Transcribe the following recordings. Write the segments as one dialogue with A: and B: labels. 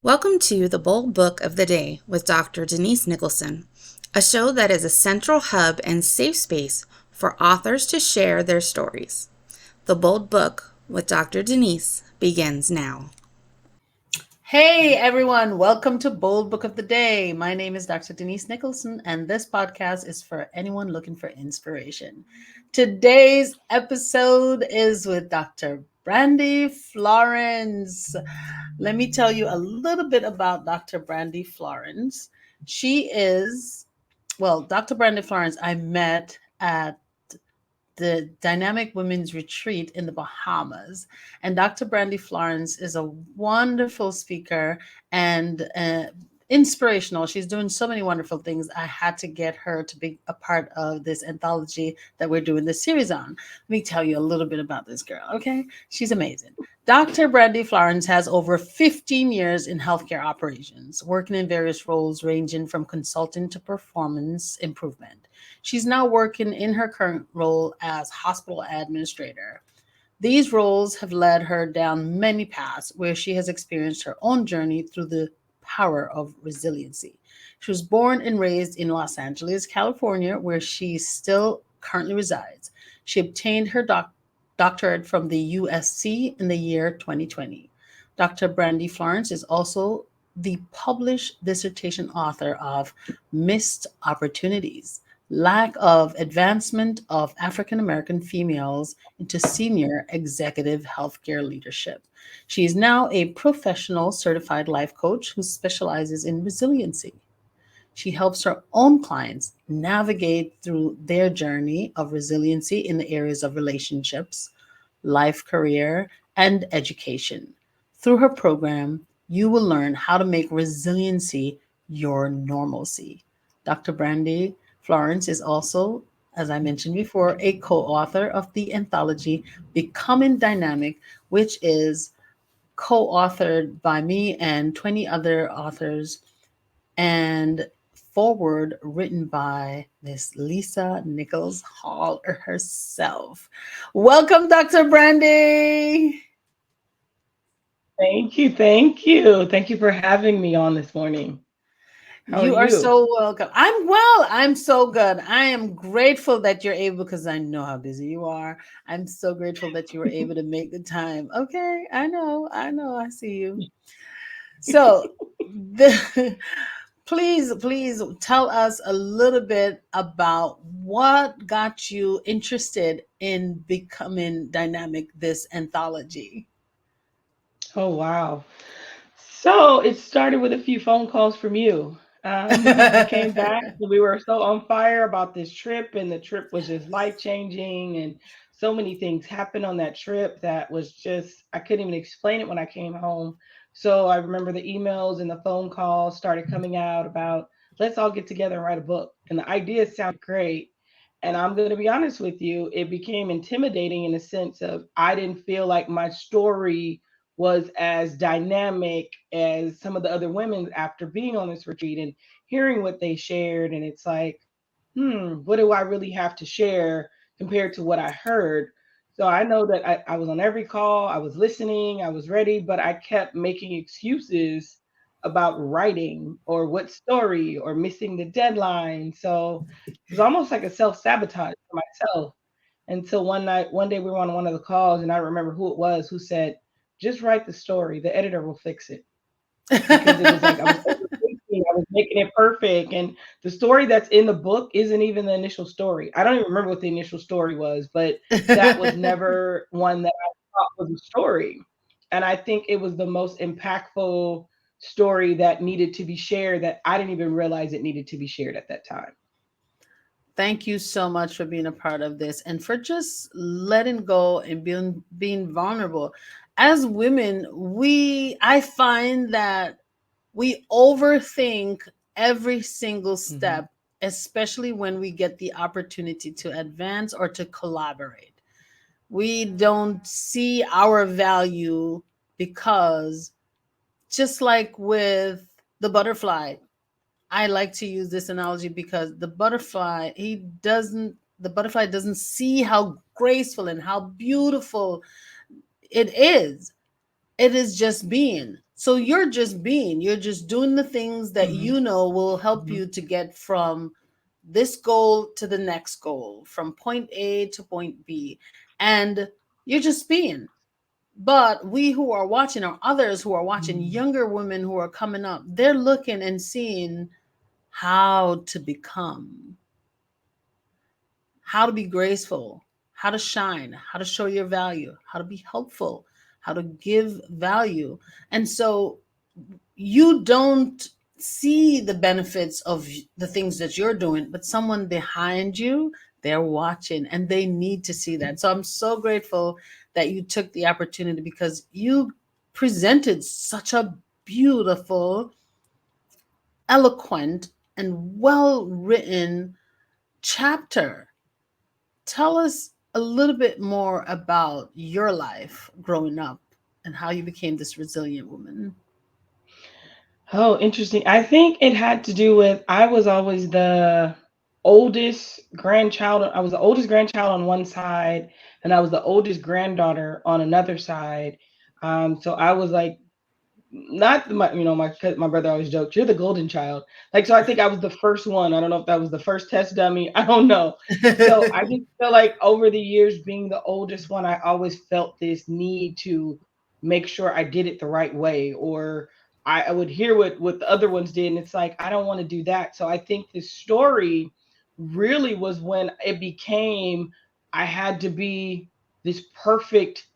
A: Welcome to the Bold Book of the Day with Dr. Denise Nicholson, a show that is a central hub and safe space for authors to share their stories. The Bold Book with Dr. Denise begins now.
B: Hey everyone, welcome to Bold Book of the Day. My name is Dr. Denise Nicholson, and this podcast is for anyone looking for inspiration. Today's episode is with Dr. Brandy Florence. Let me tell you a little bit about Dr. Brandy Florence. Dr. Brandy Florence, I met at the Dynamic Women's Retreat in the Bahamas. And Dr. Brandy Florence is a wonderful speaker and inspirational. She's doing so many wonderful things. I had to get her to be a part of this anthology that we're doing this series on. Let me tell you a little bit about this girl, okay? She's amazing. Dr. Brandy Florence has over 15 years in healthcare operations, working in various roles ranging from consulting to performance improvement. She's now working in her current role as hospital administrator. These roles have led her down many paths where she has experienced her own journey through the power of resiliency. She was born and raised in Los Angeles, California, where she still currently resides. She obtained her doctorate from the USC in the year 2020. Dr. Brandy Florence is also the published dissertation author of Missed Opportunities: Lack of Advancement of African American Females into Senior Executive Healthcare Leadership. She is now a professional certified life coach who specializes in resiliency. She helps her own clients navigate through their journey of resiliency in the areas of relationships, life, career, and education. Through her program, you will learn how to make resiliency your normalcy. Dr. Brandy Florence is also, as I mentioned before, a co author of the anthology Becoming Dynamic, which is co authored by me and 20 other authors, and forward written by Miss Lisa Nichols Hall herself. Welcome, Dr. Brandy.
C: Thank you. Thank you. Thank you for having me on this morning. How are
B: You are
C: you?
B: so welcome. I'm well. I'm so good. I am grateful that you're able, because I know how busy you are. I'm so grateful that you were able to make the time. Okay, I see you. So, the, please tell us a little bit about what got you interested in becoming dynamic, this anthology.
C: Oh, wow. So it started with a few phone calls from you. I came back. We were so on fire about this trip, and the trip was just life changing. And so many things happened on that trip that was just, I couldn't even explain it when I came home. So I remember the emails and the phone calls started coming out about, let's all get together and write a book. And the idea sounded great. And I'm going to be honest with you, it became intimidating in the sense of I didn't feel like my story was as dynamic as some of the other women after being on this retreat and hearing what they shared. And it's like, what do I really have to share compared to what I heard? So I know that I was on every call, I was listening, I was ready, but I kept making excuses about writing or what story or missing the deadline. So it was almost like a self sabotage for myself until one day we were on one of the calls, and I remember who it was who said, "Just write the story. The editor will fix it." Because it was like I was overthinking, I was making it perfect, and the story that's in the book isn't even the initial story. I don't even remember what the initial story was, but that was never one that I thought was a story. And I think it was the most impactful story that needed to be shared that I didn't even realize it needed to be shared at that time.
B: Thank you so much for being a part of this and for just letting go and being vulnerable. As women, I find that we overthink every single
C: Mhm.
B: step, especially when we get the opportunity to advance or to collaborate. We don't see our value because, just like with the butterfly, I like to use this analogy because the butterfly doesn't see how graceful and how beautiful it is. It is just being. So you're just being. You're just doing the things that
C: Hmm.
B: you know will help
C: Hmm.
B: you to get from this goal to the next goal, from point A to point B. And you're just being. But we who are watching, or others who are watching, younger women who are coming up, they're looking and seeing how to become, how to be graceful, how to shine, how to show your value, how to be helpful, how to give value. And so you don't see the benefits of the things that you're doing, but someone behind you, they're watching and they need to see that. So I'm so grateful that you took the opportunity, because you presented such a beautiful, eloquent, and well written chapter. Tell us a little bit more about your life growing up and how you became this resilient woman.
C: Oh, interesting. I think it had to do with I was always the oldest grandchild. I was the oldest grandchild on one side, and I was the oldest granddaughter on another side. So I was like not my my brother always joked, you're the golden child, like, so I think I was the first one. I don't know if that was the first test dummy, I don't know. So I just feel like over the years being the oldest one, I always felt this need to make sure I did it the right way, or I would hear what the other ones did, and it's like I don't want to do that. So I think this story really was when it became I had to be this perfect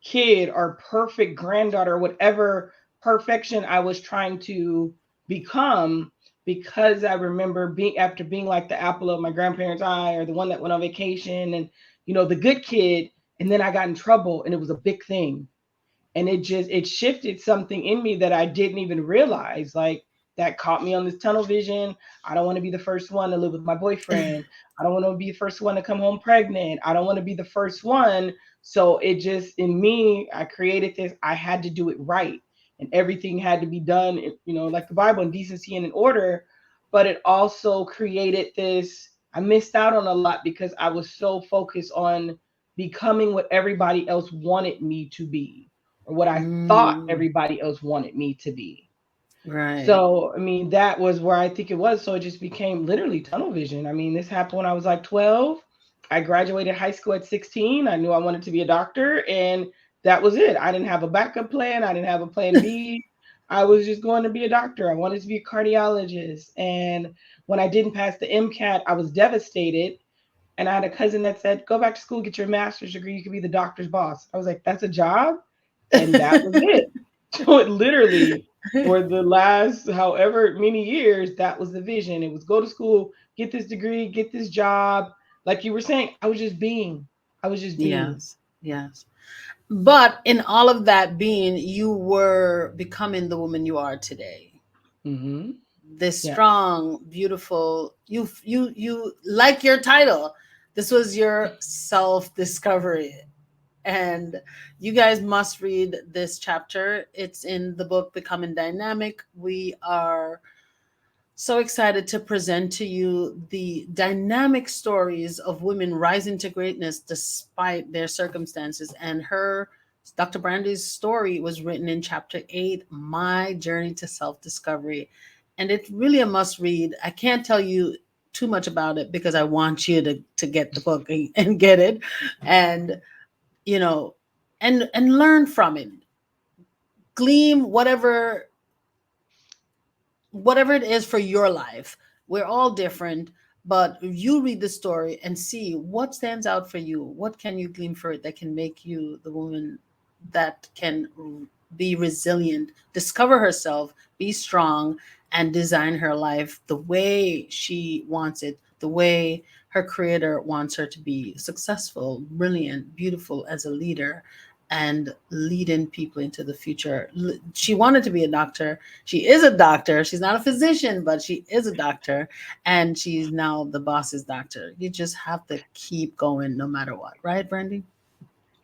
C: kid or perfect granddaughter, whatever perfection I was trying to become, because I remember being after being like the apple of my grandparents' eye, or the one that went on vacation, and the good kid, and then I got in trouble and it was a big thing, and it shifted something in me that I didn't even realize, like that caught me on this tunnel vision. I don't want to be the first one to live with my boyfriend. I don't want to be the first one to come home pregnant. I don't want to be the first one. So it just in me, I created this. I had to do it right, and everything had to be done, like the Bible, in decency and in order. But it also created this. I missed out on a lot because I was so focused on becoming what everybody else wanted me to be, or what I thought
B: Mm,
C: everybody else wanted me to be.
B: right.
C: So, I mean, that was where I think it was. So it just became literally tunnel vision. I mean, this happened when I was like 12. I graduated high school at 16. I knew I wanted to be a doctor, and that was it. I didn't have a backup plan. I didn't have a plan B. I was just going to be a doctor. I wanted to be a cardiologist. And when I didn't pass the MCAT, I was devastated. And I had a cousin that said, go back to school, get your master's degree. You can be the doctor's boss. I was like, that's a job? And that was it. So it literally, for the last however many years, that was the vision. It was go to school, get this degree, get this job. Like you were saying, I was just being. I was just being.
B: Yes, yes. But in all of that being, you were becoming the woman you are today.
C: Mm-hmm.
B: This
C: Yes.
B: strong, beautiful, you like your title. This was your self-discovery. And you guys must read this chapter. It's in the book Becoming Dynamic. We are so excited to present to you the dynamic stories of women rising to greatness despite their circumstances. And Dr. Brandy's story was written in chapter 8, My Journey to Self Discovery. And it's really a must read. I can't tell you too much about it because I want you to get the book and get it. And, you know, and learn from it. Gleam whatever it is for your life. We're all different, but you read the story and see what stands out for you. What can you glean for it that can make you the woman that can be resilient, discover herself, be strong, and design her life the way she wants it, the way her creator wants her to be successful, brilliant, beautiful as a leader, and leading people into the future. She wanted to be a doctor. She is a doctor. She's not a physician, but she is a doctor, and she's now the boss's doctor. You just have to keep going no matter what, right, Brandy?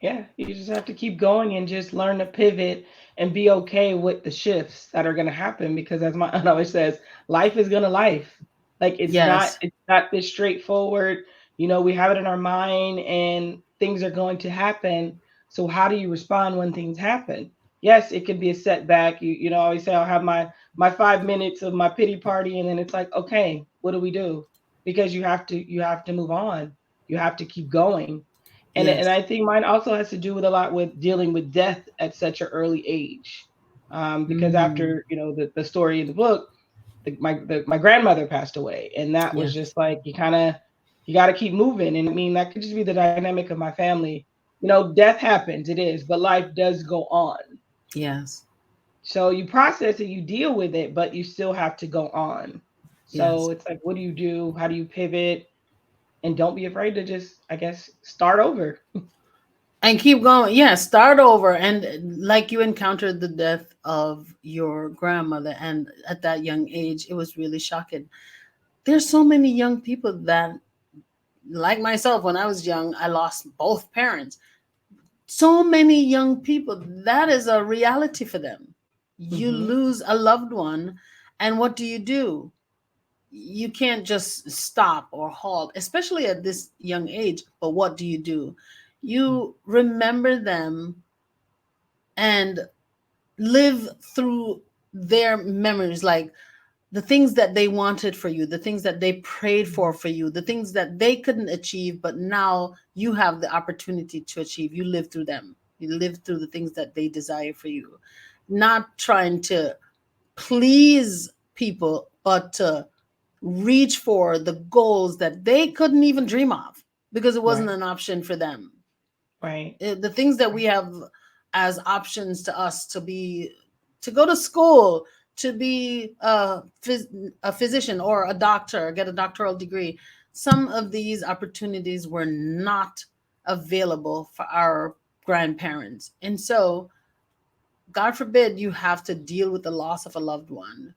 C: Yeah, you just have to keep going and just learn to pivot and be okay with the shifts that are going to happen, because as my aunt always says, life is going to life. Like
B: Yes.
C: it's not this straightforward. We have it in our mind and things are going to happen. So how do you respond when things happen? yes, it can be a setback. I always say I'll have my 5 minutes of my pity party, and then it's like, okay, what do we do? Because you have to move on. You have to keep going. And
B: Yes.
C: I think mine also has to do with a lot with dealing with death at such an early age. Because
B: Mm,
C: after the story in the book, my grandmother passed away, and that was
B: yes.
C: just like you got to keep moving. And I mean, that could just be the dynamic of my family. Death happens, it is, but life does go on.
B: Yes.
C: So you process it, you deal with it, but you still have to go on. So
B: Yes.
C: it's like, what do you do? How do you pivot? And don't be afraid to just, I guess, start over.
B: And keep going. Yeah, start over. And like you encountered the death of your grandmother, and at that young age, it was really shocking. There's so many young people that, like myself, when I was young, I lost both parents. So many young people, that is a reality for them. You
C: Hmm.
B: lose a loved one, and what do? You can't just stop or halt, especially at this young age. But what do? You remember them and live through their memories, like the things that they wanted for you, the things that they prayed for you, the things that they couldn't achieve, but now you have the opportunity to achieve. You live through them. You live through the things that they desire for you, not trying to please people, but to reach for the goals that they couldn't even dream of because it wasn't
C: Right,
B: an option for them.
C: right,
B: The things that we have as options to us, to go to school, to be a physician or a doctor, get a doctoral degree. Some of these opportunities were not available for our grandparents, and so God forbid you have to deal with the loss of a loved one.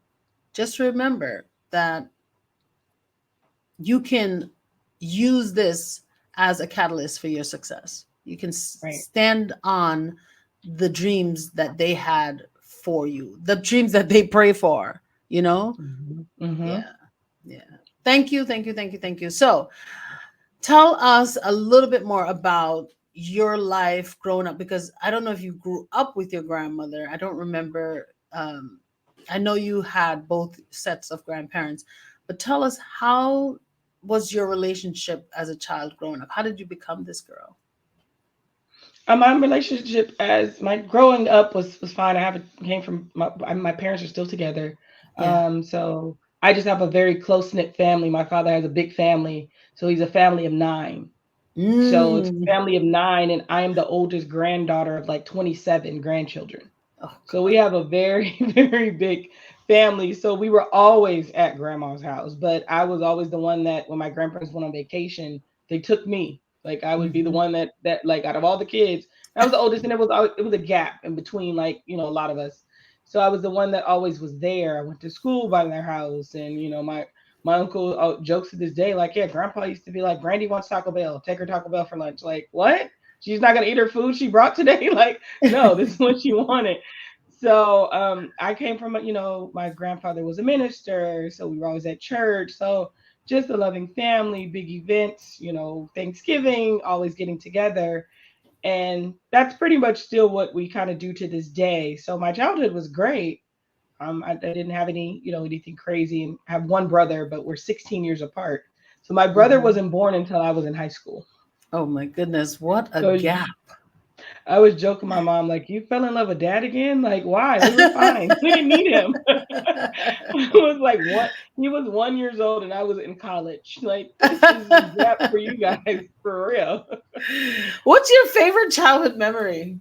B: Just remember that you can use this as a catalyst for your success. You can
C: right.
B: stand on the dreams that they had for you, the dreams that they pray for, you know?
C: Hmm. Hmm.
B: Yeah. Yeah. Thank you. Thank you. Thank you. Thank you. So tell us a little bit more about your life growing up, because I don't know if you grew up with your grandmother. I don't remember. I know you had both sets of grandparents, but tell us, how was your relationship as a child growing up? How did you become this girl?
C: My relationship as my growing up was fine. I haven't came from my parents are still together.
B: Yeah.
C: So I just have a very close knit family. My father has a big family, so he's a family of nine. So it's a
B: Mm.
C: family of nine, and I am the oldest granddaughter of like 27 grandchildren.
B: Oh
C: So we
B: God.
C: have a very, very big family. So we were always at grandma's house, but I was always the one that when my grandparents went on vacation, they took me. Like I would be the
B: Hmm.
C: one that like out of all the kids, I was the oldest, and it was a gap in between like a lot of us. So I was the one that always was there. I went to school by their house, and my uncle jokes to this day like, yeah, grandpa used to be like, Brandy wants Taco Bell, take her Taco Bell for lunch. Like what? She's not gonna eat her food she brought today. Like no, this is what she wanted. So I came from my grandfather was a minister, so we were always at church. So just a loving family, big events, Thanksgiving, always getting together. And that's pretty much still what we kind of do to this day. So my childhood was great. I didn't have anything crazy, and I have one brother, but we're 16 years apart. So my brother
B: Hmm.
C: wasn't born until I was in high school.
B: Oh my goodness, what a
C: So
B: gap.
C: I was joking my mom, like, you fell in love with dad again? Like, why? We were fine. We didn't need him. I was like, what? He was 1 years old and I was in college. Like, this is a gap for you guys, for real.
B: What's your favorite childhood memory?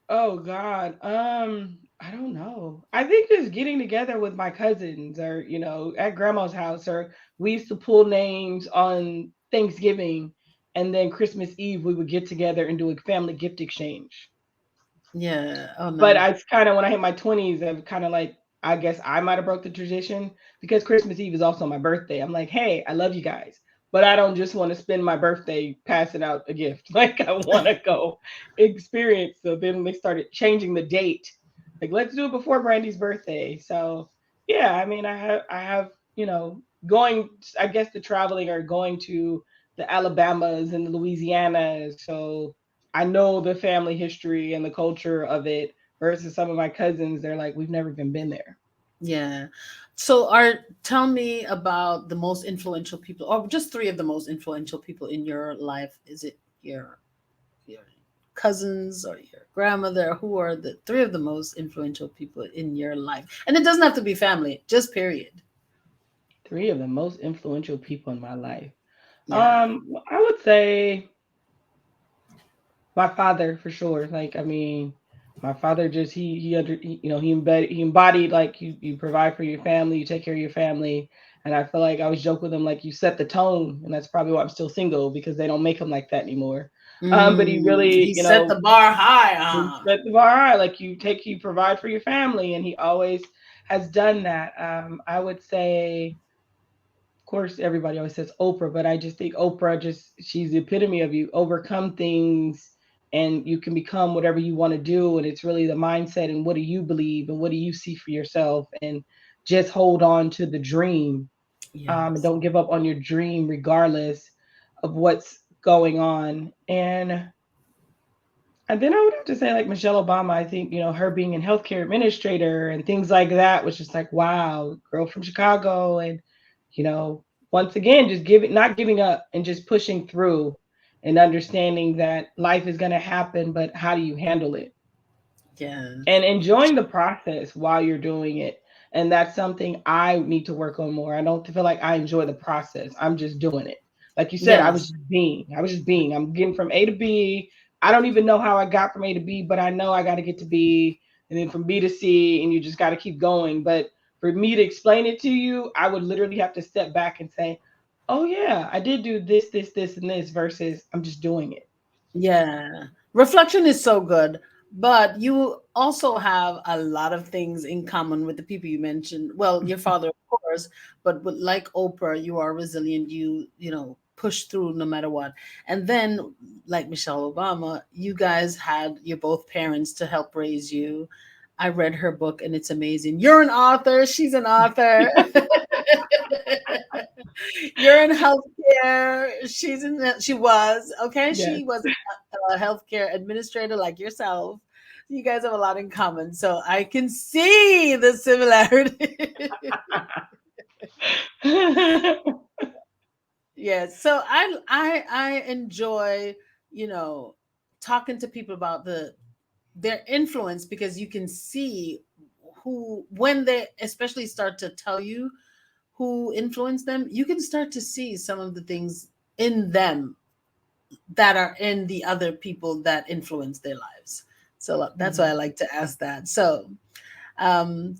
C: Oh God. I don't know. I think just getting together with my cousins or, at grandma's house, or we used to pull names on Thanksgiving, and then Christmas Eve we would get together and do a family gift exchange.
B: Yeah. Oh,
C: But
B: nice.
C: I kind of when I hit my 20s, I'm kind of like, I guess I might have broke the tradition because Christmas Eve is also my birthday. I'm like, hey, I love you guys, but I don't just want to spend my birthday passing out a gift. Like I want to go experience. So then they started changing the date. Like let's do it before Brandy's birthday. So yeah, I mean, I have going. I guess the traveling or going to the Alabamas and the Louisianas. So I know the family history and the culture of it, versus some of my cousins, they're like, we've never even been there.
B: Yeah. So are tell me about the most influential people, or just three of the most influential people in your life. Is it your cousins or your grandmother? Who are the three of the most influential people in your life? And it doesn't have to be family, just period.
C: Three of the most influential people in my life.
B: Yeah.
C: I would say my father for sure. Like, I mean, my father just he embodied like you provide for your family, you take care of your family, and I feel like I always joke with him like you set the tone, and that's probably why I'm still single because they don't make him like that anymore. But he
B: He
C: really,
B: set the bar high.
C: he set the bar high. Like you provide for your family, and he always has done that. I would say of course, everybody always says Oprah, but I just think Oprah she's the epitome of you overcome things and you can become whatever you want to do. And it's really the mindset and what do you believe and what do you see for yourself and just hold on to the dream and
B: Yes.
C: don't give up on your dream regardless of what's going on. And then I would have to say, like Michelle Obama, I think, her being in healthcare administrator and things like that was just like, wow, girl from Chicago. And, you know, once again, just not giving up and just pushing through and understanding that life is going to happen, but how do you handle it?
B: Yes.
C: And enjoying the process while you're doing it. And that's something I need to work on more. I don't feel like I enjoy the process. I'm just doing it. Like you said, I was
B: Yes.
C: just being. I was just being. I'm getting from A to B. I don't even know how I got from A to B, but I know I got to get to B and then from B to C, and you just got to keep going. But for me to explain it to you, I would literally have to step back and say, oh, yeah, I did do this, and this versus I'm just doing it.
B: Yeah. Reflection is so good, but you also have a lot of things in common with the people you mentioned. Well, your father, of course, but like Oprah, you are resilient. Push through no matter what. And then, like Michelle Obama, you guys had your both parents to help raise you. I read her book and it's amazing. You're an author. She's an author. You're in healthcare. She was, okay.
C: Yes.
B: She was a healthcare administrator like yourself. You guys have a lot in common. So I can see the similarity. Yes. So I enjoy, you know, talking to people about their influence because you can see who when they especially start to tell you who influenced them, you can start to see some of the things in them that are in the other people that influence their lives. So that's why I
C: Mhm.
B: like to ask that. So, um,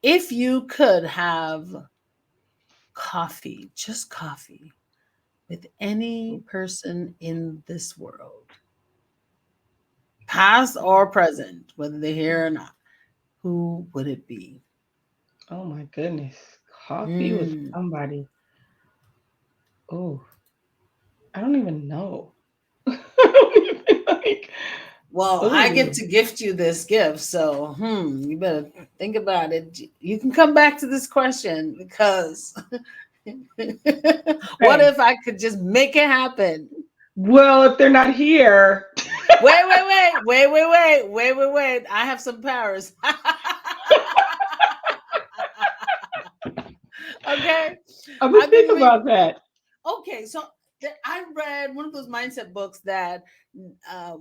B: if you could have coffee, just coffee, with any person in this world, past or present, whether they're here or not, who would it be?
C: Oh my goodness. Coffee with
B: Mm.
C: somebody. Oh, I don't even know. like,
B: Well, I get
C: oh,
B: to gift you this gift, so you better think about it. You can come back to this question because what
C: okay.
B: if I could just make it happen?
C: Well, if they're not here,
B: Wait. I have some powers. Okay.
C: I'm gonna
B: I've been
C: think
B: reading.
C: about that.
B: Okay, so I read one of those mindset books that,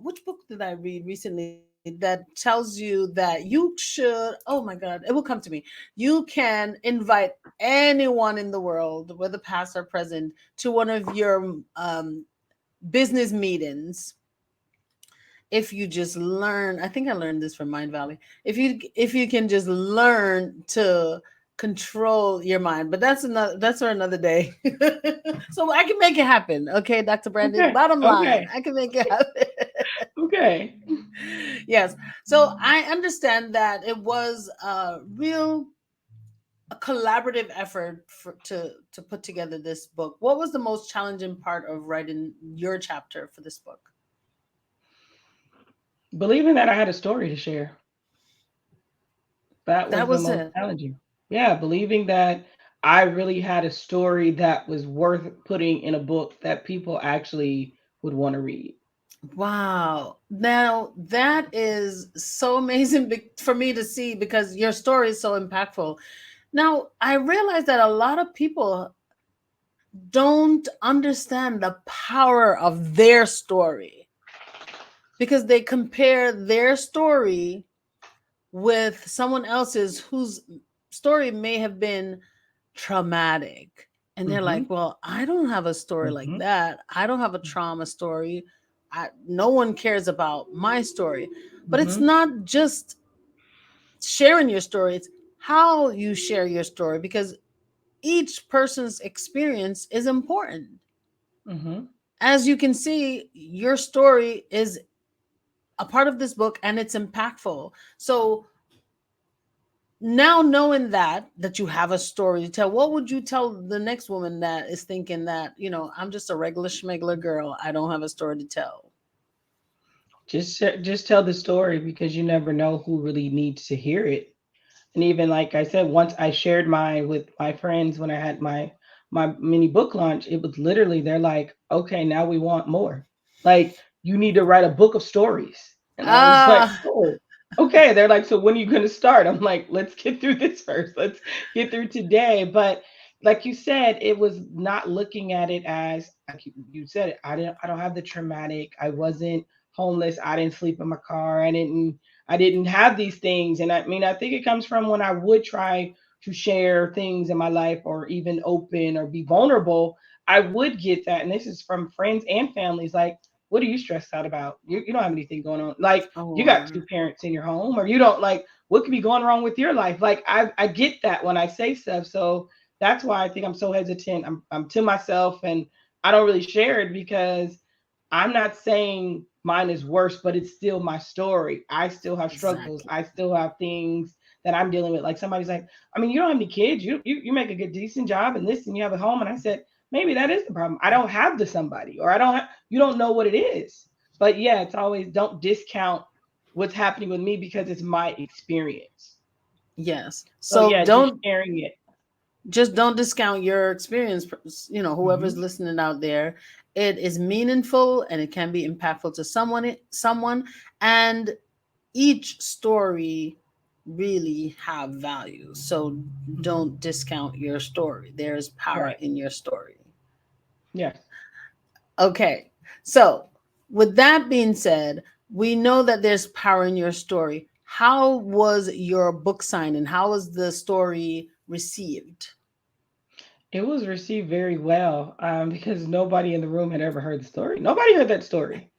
B: which book did I read recently that tells you that you should, oh my God, it will come to me. You can invite anyone in the world, whether past or present, to one of your business meetings if you just learn. I think I learned this from Mind Valley. If you can just learn to control your mind, but that's for another day. So I can make it happen, okay, Dr. Brandy.
C: Okay,
B: Bottom line,
C: okay,
B: I can make it happen.
C: okay.
B: Yes. So I understand that it was a collaborative effort to put together this book. What was the most challenging part of writing your chapter for this book?
C: Believing that I had a story to share. That
B: That
C: was the
B: was
C: most
B: it.
C: challenging. Yeah, believing that I really had a story that was worth putting in a book that people actually would want to read.
B: Wow. Now that is so amazing for me to see because your story is so impactful. Now, I realize that a lot of people don't understand the power of their story because they compare their story with someone else's whose story may have been traumatic. And they're
C: Mm-hmm.
B: like, well, I don't have a story like
C: Mm-hmm.
B: that. I don't have a trauma story. No one cares about my story. But it's
C: Mm-hmm.
B: not just sharing your story, it's how you share your story because each person's experience is important.
C: Mm-hmm.
B: As you can see, your story is a part of this book and it's impactful. So now knowing that you have a story to tell, what would you tell the next woman that is thinking that, I'm just a regular schmegler girl, I don't have a story to tell?
C: Just tell the story because you never know who really needs to hear it. And even like I said, once I shared mine with my friends when I had my mini book launch, it was literally they're like, okay, now we want more. Like you need to write a book of stories. And I was like,
B: Ah,
C: oh, okay. They're like, so when are you going to start? I'm like, let's get through this first. Let's get through today. But like you said, it was not looking at it as like you said it. I don't have the traumatic. I wasn't homeless. I didn't sleep in my car. I didn't have these things. And I mean, I think it comes from when I would try to share things in my life or even open or be vulnerable, I would get that. And this is from friends and families like, what are you stressed out about? You don't have anything going on. Like, you got
B: oh,
C: two parents in your home, or you don't like, what could be going wrong with your life? Like, I get that when I say stuff. So that's why I think I'm so hesitant. I'm to myself and I don't really share it because I'm not saying mine is worse, but it's still my story. I still have struggles.
B: exactly.
C: I still have things that I'm dealing with. Like somebody's like, I mean, you don't have any kids. You make a good decent job and this and you have a home. And I said, maybe that is the problem. I don't have the somebody or I don't have you don't know what it is. But yeah, it's always don't discount what's happening with me because it's my experience.
B: Yes.
C: So
B: So
C: yeah, just sharing it.
B: don't discount your experience, whoever's
C: Hmm.
B: listening out there. It is meaningful and it can be impactful to someone, and each story really have value. So don't discount your story. There's power
C: Right.
B: in your story.
C: Yes.
B: Okay. So, with that being said, we know that there's power in your story. How was your book signing? How was the story received?
C: It was received very well because nobody in the room had ever heard the story. Nobody heard that story.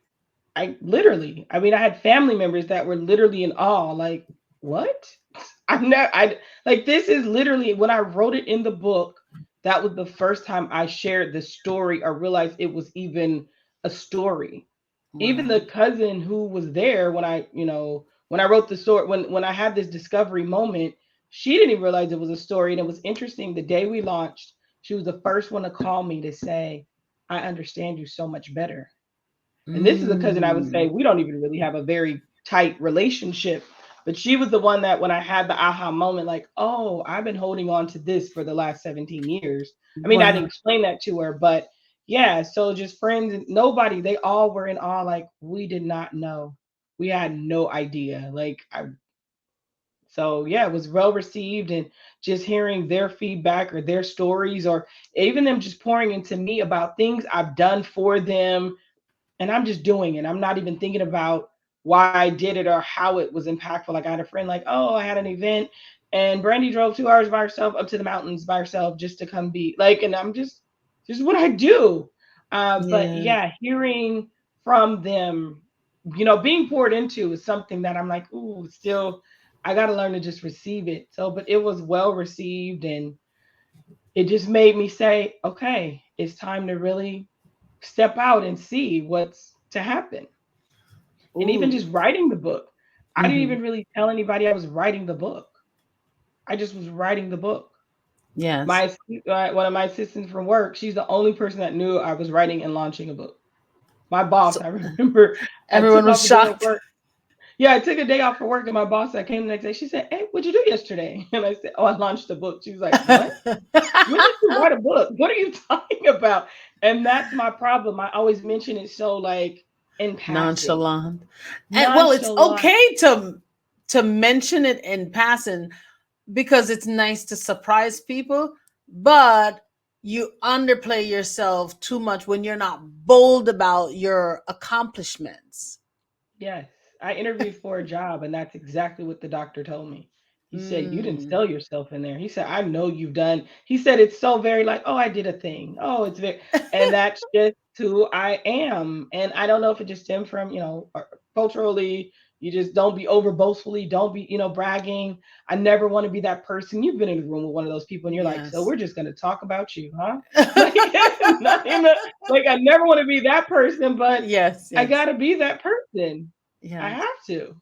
C: I literally, I mean, I had family members that were literally in awe, like, what? I've never, I like, this is literally when I wrote it in the book, that was the first time I shared the story or realized it was even a story. Even
B: Wow.
C: the cousin who was there when when I wrote the story, when I had this discovery moment, she didn't even realize it was a story. And it was interesting. The day we launched, she was the first one to call me to say, I understand you so much better. And this is a cousin I would say
B: Mm,
C: we don't even really have a very tight relationship. But she was the one that when I had the aha moment, like, oh, I've been holding on to this for the last 17 years. I mean, I
B: wow.
C: didn't explain that to her, but yeah, so just friends and nobody, they all were in awe, like, we did not know. We had no idea. So yeah, it was well received and just hearing their feedback or their stories or even them just pouring into me about things I've done for them and I'm just doing it. I'm not even thinking about why I did it or how it was impactful. Like I had a friend like, oh, I had an event and Brandy drove 2 hours by herself up to the mountains by herself just to come be like, and I'm just what I do. But
B: Yeah.
C: yeah, hearing from them, being poured into is something that I'm like, ooh, still, I got to learn to just receive it. So, but it was well received and it just made me say, okay, it's time to really step out and see what's to happen. And even
B: Ooh.
C: just writing the book, I didn't
B: Hmm.
C: even really tell anybody I was writing the book. I just was writing the book.
B: Yes.
C: My one of my assistants from work, she's the only person that knew I was writing and launching a book. My boss,
B: So
C: I remember, I
B: everyone
C: took
B: was
C: off a day of
B: shocked.
C: work. Yeah, I took a day off for work, and my boss, I came the next day. She said, "Hey, what'd you do yesterday?" And I said, "Oh, I launched a book." She was like, "What? When did you write a book? What are you talking about?" And that's my problem. I always mention it so like in passing.
B: Nonchalant. And well, it's
C: Nonchalant.
B: okay to mention it in passing because it's nice to surprise people, but you underplay yourself too much when you're not bold about your accomplishments.
C: Yes. I interviewed for a job, and that's exactly what the doctor told me. He said, "You didn't
B: Mm.
C: sell yourself in there." He said, "I know you've done." He said, "It's so very like, oh, I did a thing. Oh, it's very," and that's just who I am. And I don't know if it just stemmed from, culturally, you just don't be over boastfully, don't be, bragging. I never want to be that person. You've been in the room with one of those people, and you're like, "So
B: Yes.
C: we're just going to talk about you, huh?" Like, not in a, like I never want to be that person, but
B: Yes,
C: I
B: yes,
C: gotta be that person. I
B: yes.
C: have to.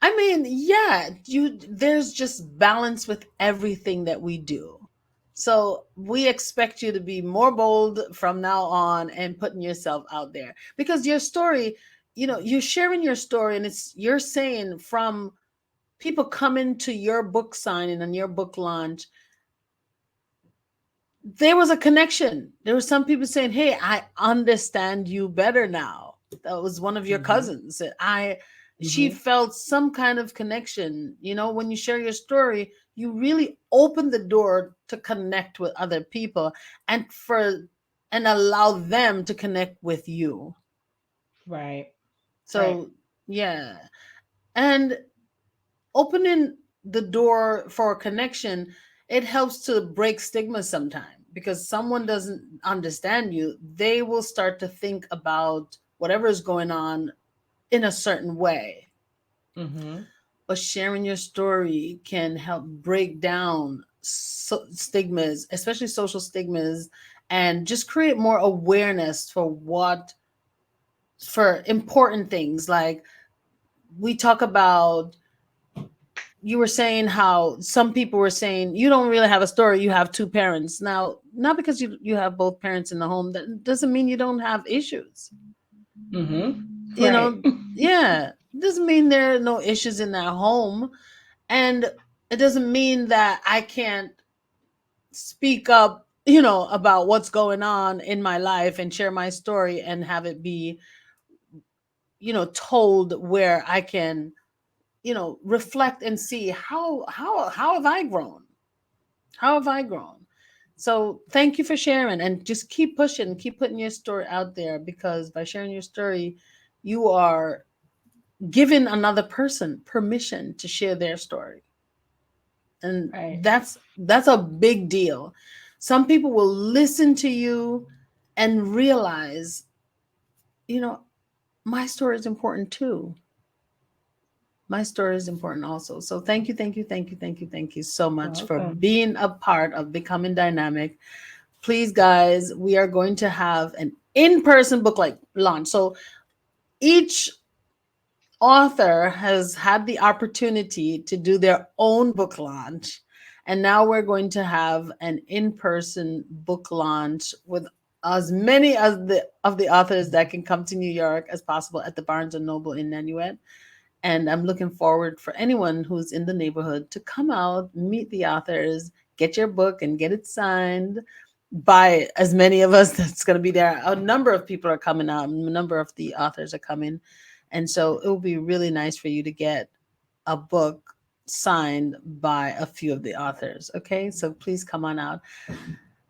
B: I mean, yeah, there's just balance with everything that we do. So we expect you to be more bold from now on and putting yourself out there because your story, you're sharing your story and you're saying from people coming to your book signing and your book launch, there was a connection. There were some people saying, "Hey, I understand you better now." That was one of your
C: Mhm.
B: cousins. She
C: Mhm.
B: felt some kind of connection. When you share your story, you really open the door to connect with other people and allow them to connect with you.
C: Right. Right.
B: So, yeah. And opening the door for a connection, it helps to break stigma sometime because someone doesn't understand you, they will start to think about whatever is going on in a certain way.
C: Mhm.
B: But sharing your story can help break down stigmas, especially social stigmas, and just create more awareness for important things. Like we talk about, you were saying how some people were saying you don't really have a story, you have two parents. Now, not because you have both parents in the home, that doesn't mean you don't have issues.
C: Mhm.
B: you
C: Right.
B: know yeah, it doesn't mean there are no issues in that home. And it doesn't mean that I can't speak up, about what's going on in my life and share my story and have it be, told where I can, reflect and see how have I grown. How have I grown? So thank you for sharing and just keep pushing, keep putting your story out there because by sharing your story, you are giving another person permission to share their story. And
C: Right.
B: that's a big deal. Some people will listen to you and realize, you know, my story is important too. My story is important also. So thank you, thank you, thank you, thank you, thank you so much for
C: Welcome.
B: being a part of Becoming Dynamic. Please, guys, we are going to have an in-person book like launch. So each author has had the opportunity to do their own book launch. And now we're going to have an in-person book launch with as many as the authors that can come to New York as possible at the Barnes and Noble in Nanuet. And I'm looking forward for anyone who's in the neighborhood to come out, meet the authors, get your book and get it signed by as many of us that's going to be there. A number of people are coming out, a number of the authors are coming. And so it will be really nice for you to get a book signed by a few of the authors. Okay, so please come on out.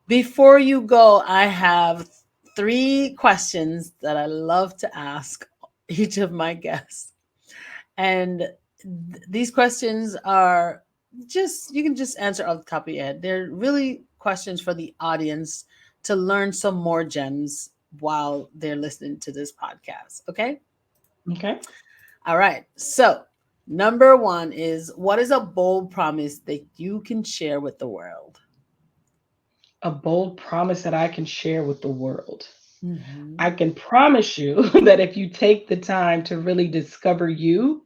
B: Before you go, I have three questions that I love to ask each of my guests. And these questions are just, you can just answer off the top of your head. They're really questions for the audience to learn some more gems while they're listening to this podcast. Okay.
C: Okay.
B: All right. So, number one is, what is a bold promise that you can share with the world?
C: A bold promise that I can share with the world. I
B: Hmm.
C: can promise you that if you take the time to really discover you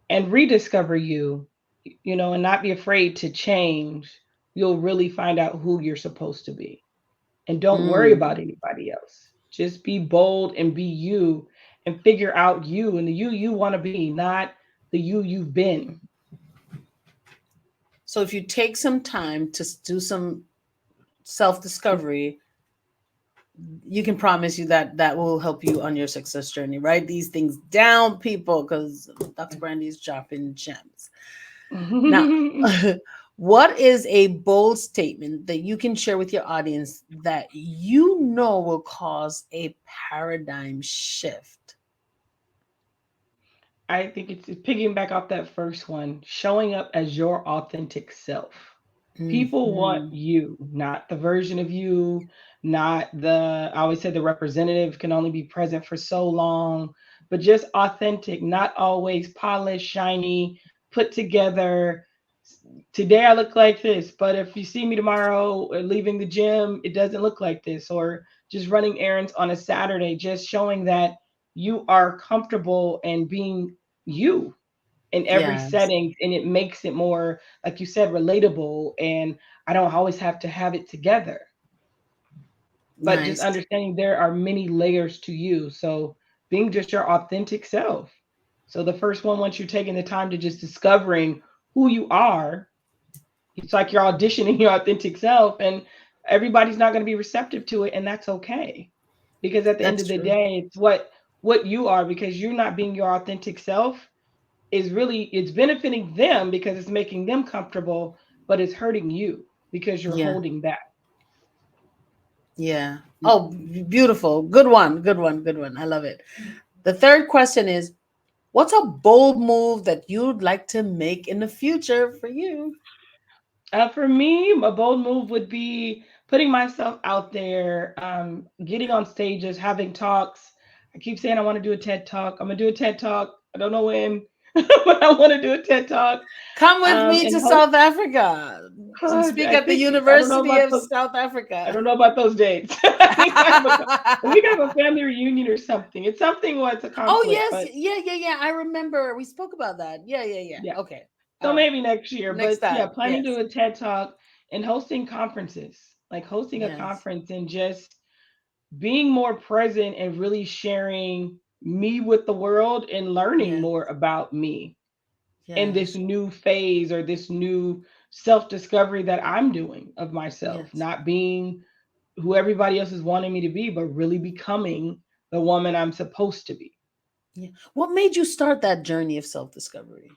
C: and rediscover you, and not be afraid to change, you'll really find out who you're supposed to be. And don't worry about
B: Mm.
C: anybody else. Just be bold and be you and figure out you and the you want to be, not the you've been.
B: So, if you take some time to do some self discovery, you can promise you that that will help you on your success journey. Write these things down, people, because Dr. Brandy is dropping gems. Now, what is a bold statement that you can share with your audience that you know will cause a paradigm shift?
C: I think it's picking back off that first one, showing up as your authentic self. People want
B: Hmm.
C: you, not the version of you, not the, I always said the representative can only be present for so long, but just authentic, not always polished, shiny, put together. Today I look like this, but if you see me tomorrow leaving the gym, it doesn't look like this. Or just running errands on a Saturday, just showing that you are comfortable and being you in every
B: Yes.
C: setting, and it makes it more, like you said, relatable, and I don't always have to have it together, but just
B: Nice.
C: understanding there are many layers to you, so being just your authentic self. So the first one, once you're taking the time to just discovering who you are, it's like you're auditioning your authentic self, and everybody's not going to be receptive to it, and that's okay, because at the end
B: That's
C: of the
B: true.
C: day, it's what you are, because you're not being your authentic self is really, it's benefiting them because it's making them comfortable, but it's hurting you because you're
B: Yeah.
C: holding back.
B: Yeah. Oh, beautiful. Good one. Good one. Good one. I love it. The third question is, what's a bold move that you'd like to make in the future for you?
C: For me, a bold move would be putting myself out there, getting on stages, having talks. I keep saying I want to do a TED talk. I'm gonna do a TED talk. I don't know when, but I want to do a TED talk.
B: Come with me
C: And
B: to
C: hope.
B: South Africa and speak
C: I
B: at the
C: think I don't know
B: University
C: about
B: of
C: those.
B: South
C: I
B: Africa.
C: don't know about those dates. I think we can have a family reunion or something. It's something where it's a
B: Oh
C: conflict,
B: yes,
C: but
B: yeah, yeah, yeah. I remember we spoke about that. Yeah, yeah, yeah.
C: yeah.
B: Okay.
C: So
B: All right.
C: maybe next year,
B: Next
C: but yeah,
B: time.
C: planning to
B: Yes.
C: do a TED talk and hosting conferences, like hosting a
B: Yes.
C: conference and just being more present and really sharing me with the world and learning
B: Yes.
C: more about me in this
B: Yes.
C: new phase or this new self discovery that I'm doing of myself,
B: Yes.
C: not being who everybody else is wanting me to be, but really becoming the woman I'm supposed to be.
B: Yeah. What made you start that journey of self-discovery?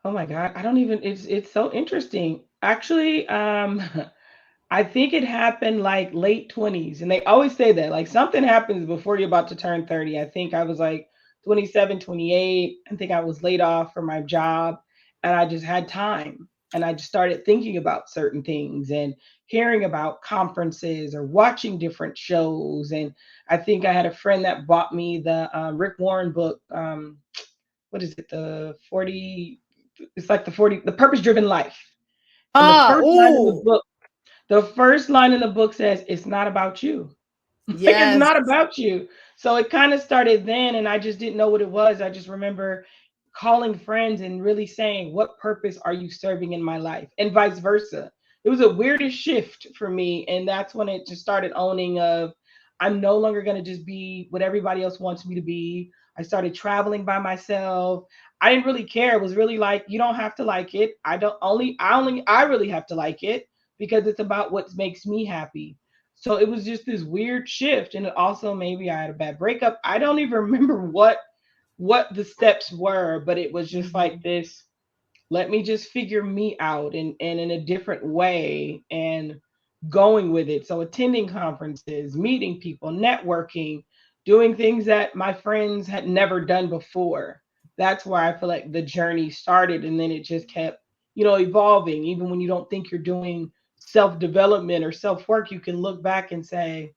C: Oh my God, I don't even, it's so interesting. Actually, I think it happened like late 20s. And they always say that, like something happens before you're about to turn 30. I think I was like 27, 28. I think I was laid off from my job and I just had time. And I just started thinking about certain things and hearing about conferences or watching different shows. And I think I had a friend that bought me the Rick Warren book. What is it? The 40, it's like the 40, the purpose driven life. And
B: Ah, ooh.
C: the first line in the book says, it's not about you. Like it's
B: Yes.
C: not about you. So it kind of started then, and I just didn't know what it was. I just remember calling friends and really saying, what purpose are you serving in my life? And vice versa. It was a weirdest shift for me. And that's when it just started owning of, I'm no longer going to just be what everybody else wants me to be. I started traveling by myself. I didn't really care. It was really like, you don't have to like it. I really have to like it because it's about what makes me happy. So it was just this weird shift. And also maybe I had a bad breakup. I don't even remember what the steps were, but it was just like
B: Mhm.
C: this, let me just figure me out and in a different way and going with it. So attending conferences, meeting people, networking, doing things that my friends had never done before. That's where I feel like the journey started, and then it just kept, evolving. Even when you don't think you're doing self-development or self-work, you can look back and say,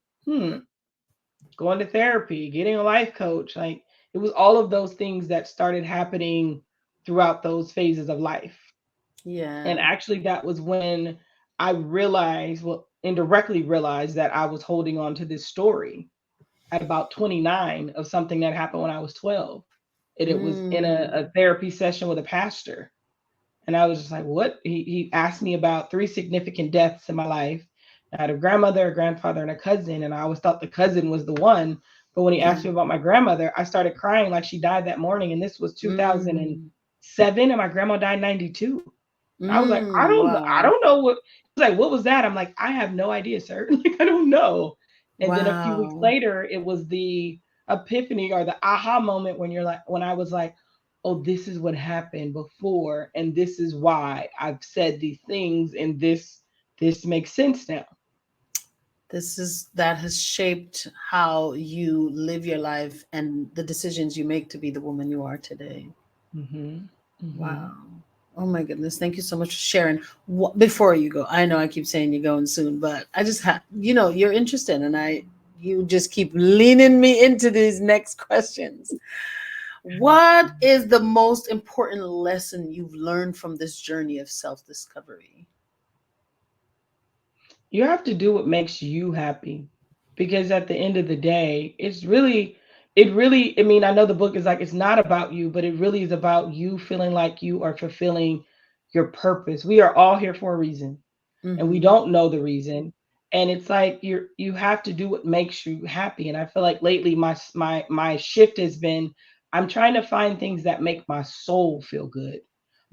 C: going to therapy, getting a life coach. Like it was all of those things that started happening throughout those phases of life. And
B: Yeah.
C: actually, that was when I realized, well, indirectly realized that I was holding on to this story at about 29 of something that happened when I was 12. And it was in
B: Mm.
C: a therapy session with a pastor. And I was just like, what? He asked me about three significant deaths in my life. I had a grandmother, a grandfather, and a cousin. And I always thought the cousin was the one. But when he asked
B: Yeah.
C: me about my grandmother, I started crying like she died that morning. And this was
B: Mm.
C: 2007, and my grandma died in 92. I was like,
B: Mm.
C: I
B: Wow.
C: don't know what. He was like, what was that? I'm like, I have no idea, sir. Like, I don't know. And then a few weeks
B: Wow.
C: later, it was the epiphany or the aha moment when you're like, when I was like, oh, this is what happened before, and this is why I've said these things, and this makes sense now.
B: This is that has shaped how you live your life and the decisions you make to be the woman you are today.
C: Hmm. Hmm.
B: Wow. Oh my goodness. Thank you so much for sharing. Before you go, I know I keep saying you're going soon, but I just have, you're interested and you just keep leaning me into these next questions. What is the most important lesson you've learned from this journey of self discovery?
C: You have to do what makes you happy, because at the end of the day, it really, I mean, I know the book is like, it's not about you, but it really is about you feeling like you are fulfilling your purpose. We are all here for a reason, and we
B: Mm-hmm.
C: don't know the reason. And it's like you have to do what makes you happy. And I feel like lately my shift has been, I'm trying to find things that make my soul feel good,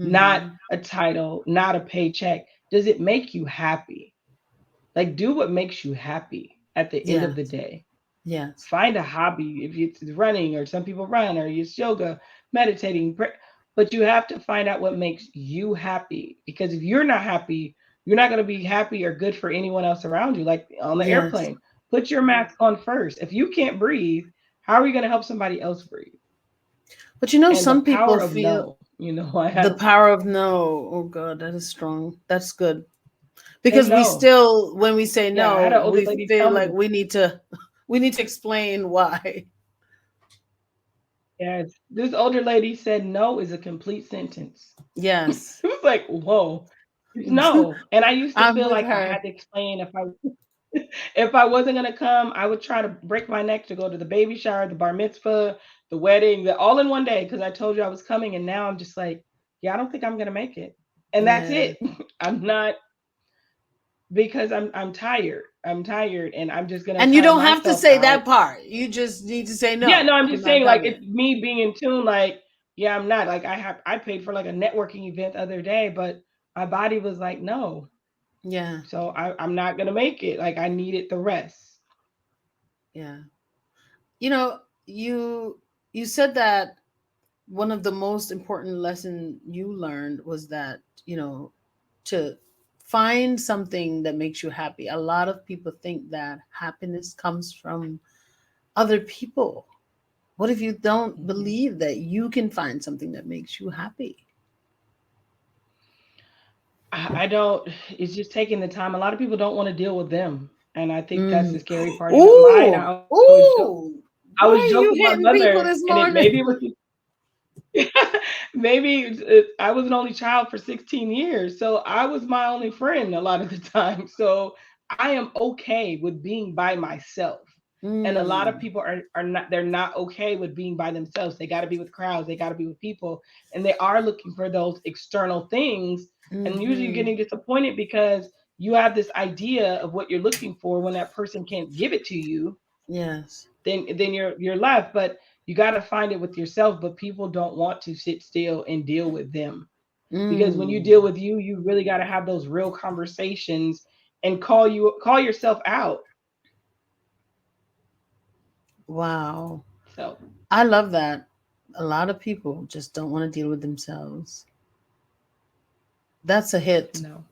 C: not
B: Mm-hmm.
C: a title, not a paycheck. Does it make you happy? Like, do what makes you happy at the end of the
B: Yes.
C: day.
B: Yes.
C: Find a hobby, if it's running, or some people run, or it's yoga, meditating, but you have to find out what makes you happy, because if you're not happy, you're not going to be happy or good for anyone else around you. Like on the
B: Yes.
C: airplane, put your mask on first. If you can't breathe, how are you going to help somebody else breathe?
B: But
C: And the
B: some people
C: power of
B: feel
C: no, I
B: the
C: have,
B: power of no. Oh God, that is strong. That's good.
C: say
B: Because we
C: no.
B: still, when we say
C: Yeah, I had
B: no,
C: an older
B: we
C: lady
B: feel
C: tell
B: like
C: me,
B: we need to explain why.
C: yes, this older lady said no is a complete sentence. It
B: Yes.
C: was like, whoa, it's no. And I used to
B: I'm
C: feel
B: with
C: like I
B: her.
C: had to explain, if I wasn't gonna come, I would try to break my neck to go to the baby shower, the bar mitzvah, the wedding, the all in one day, because I told you I was coming, and now I'm just like, yeah, I don't think I'm gonna make it. And that's
B: Yeah.
C: it. I'm not, because I'm tired. I'm tired, and I'm just gonna
B: And you
C: tire
B: don't have to
C: myself
B: say that
C: out.
B: part. You just need to say
C: Yeah, no,
B: no.
C: I'm
B: I'm
C: just
B: not
C: saying, like,
B: coming.
C: it's me being in tune, like, yeah, I'm not, like, I paid for like a networking event the other day, but my body was like, no.
B: Yeah.
C: So I'm not gonna make it. Like, I needed the rest.
B: Yeah. You know, you said that one of the most important lesson you learned was that, to find something that makes you happy. A lot of people think that happiness comes from other people. What if you don't
C: Mhm.
B: believe that you can find something that makes you happy?
C: I don't. It's just taking the time. A lot of people don't want to deal with them, and I think that's the
B: Mm.
C: scary part. In mine,
B: Ooh, ooh.
C: I
B: Why
C: was
B: are you
C: joking with my
B: hitting people
C: mother,
B: this
C: and it
B: morning?
C: maybe it was maybe I was an only child for 16 years, so I was my only friend a lot of the time. So I am okay with being by myself. And a lot of
B: Mm,
C: people are not, they're not okay with being by themselves. They got to be with crowds, they got to be with people, and they are looking for those external things. And usually you're
B: mm-hmm.
C: getting disappointed because you have this idea of what you're looking for. When that person can't give it to you,
B: Yes.
C: then you're left. But you got to find it with yourself. But people don't want to sit still and deal with them, because when you deal
B: Mm.
C: with you, you really got to have those real conversations and call yourself out.
B: Wow.
C: So
B: I love that. A lot of people just don't want to deal with themselves. That's a hit.
C: no.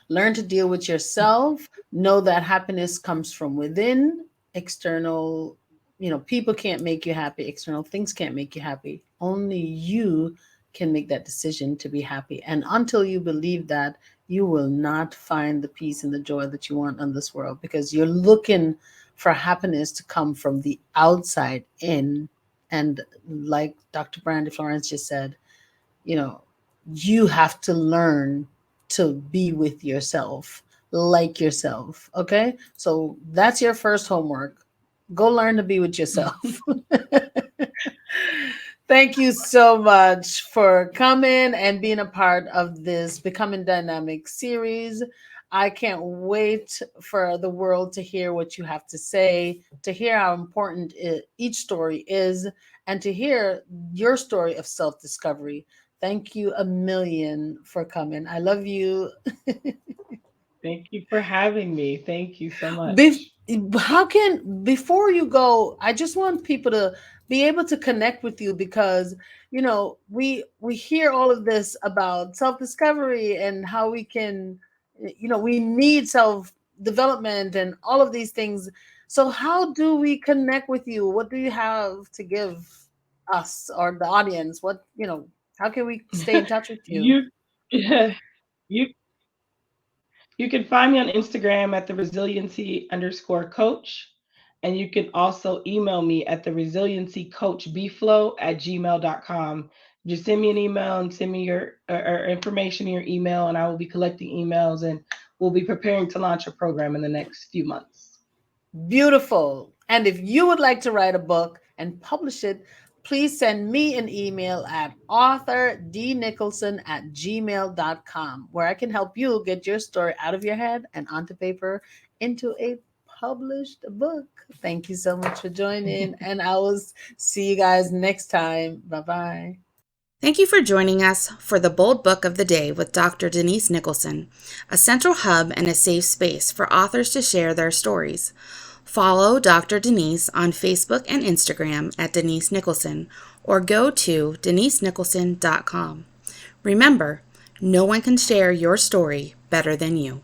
B: Learn to deal with yourself. Know that happiness comes from within. External, people can't make you happy. External things can't make you happy. Only you can make that decision to be happy. And until you believe that, you will not find the peace and the joy that you want in this world, because you're looking for happiness to come from the outside in. And like Dr. Brandy Florence just said, you know, you have to learn to be with yourself, like yourself. Okay. So that's your first homework. Go learn to be with yourself. Thank you so much for coming and being a part of this Becoming Dynamic series. I can't wait for the world to hear what you have to say, to hear how important each story is, and to hear your story of self discovery. Thank you a million for coming. I love you.
C: Thank you for having me. Thank you so
B: Be-
C: much.
B: how can, before you go, I just want people to be able to connect with you, because we hear all of this about self-discovery and how we can, we need self development and all of these things. So how do we connect with you? What do you have to give us or the audience? How can we stay in touch with you?
C: You you you can find me on Instagram at the resiliency_coach. And you can also email me at the resiliencycoachbflow@gmail.com. Just send me an email and send me your or information in your email, and I will be collecting emails, and we'll be preparing to launch a program in the next few months.
B: Beautiful. And if you would like to write a book and publish it, please send me an email at authordnicholson@gmail.com, where I can help you get your story out of your head and onto paper into a published book. Thank you so much for joining, and I will see you guys next time. Bye bye.
A: Thank you for joining us for the Bold Book of the Day with Dr. Denise Nicholson, a central hub and a safe space for authors to share their stories. Follow Dr. Denise on Facebook and Instagram at Denise Nicholson, or go to denisenicholson.com. Remember, no one can share your story better than you.